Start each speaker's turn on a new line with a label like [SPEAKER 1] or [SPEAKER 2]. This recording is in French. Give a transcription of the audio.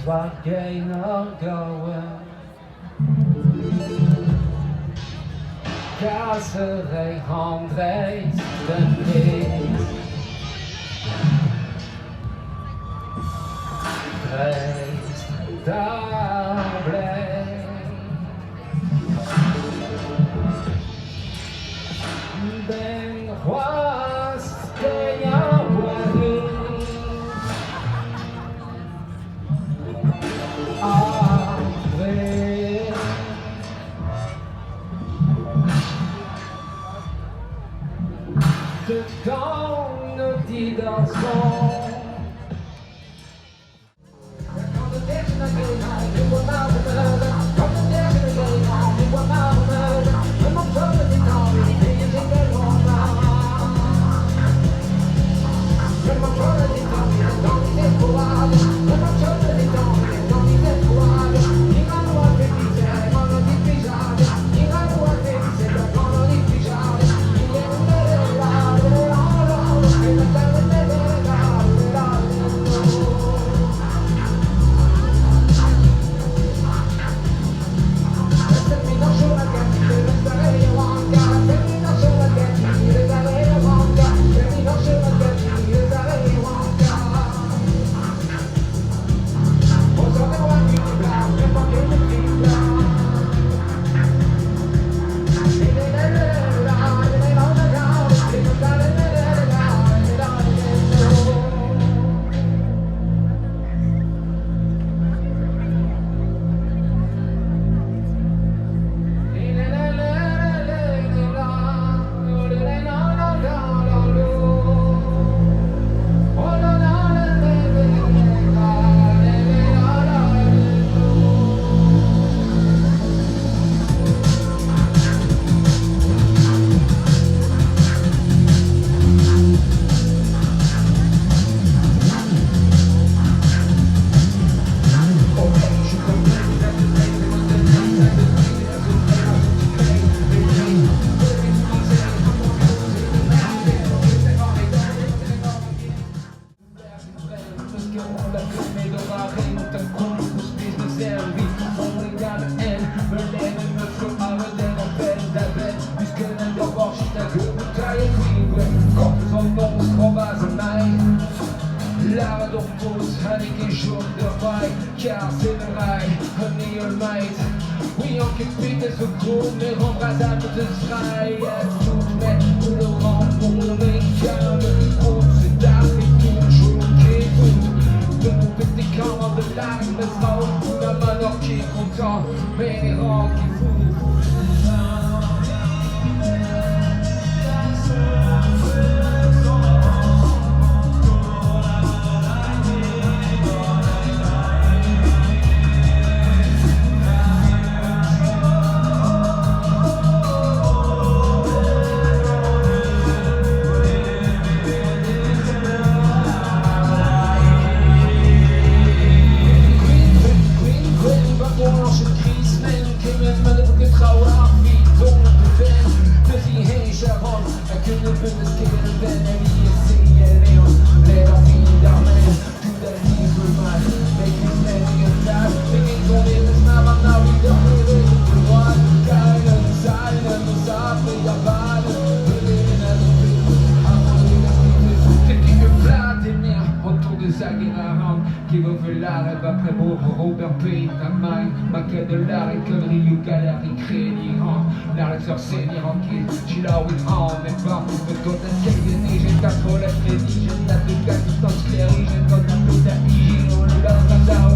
[SPEAKER 1] Wat jij nou going? Casserij handreis de neus. Reis daar blij. Ben was de jouwe. De gang die dat zong. Laat op ons en ik in jong erbij. Kaars in de rij, een neonmeid. Oui, en kipit is gekomen, mais rembrasable de strijd. Het doet met hoe de ramp voor mijn kamer. Onze dag is toujours geen goed. De petit camp de larmes rood. La mano qui est content, mais les rangs qui foutent. Qui veut faire l'arrêt après beau Robert Payne, ta main, maquette de l'arrêt, connerie ou galerie, crédit, l'arrêt sorcier, tranquille, j'suis là où il rend, mais pas, mais quand t'as qu'elle j'ai 4 lettres crédit, j'ai une date de 4 distance clérie, j'ai une bonne un peu d'hygiène, on le lave,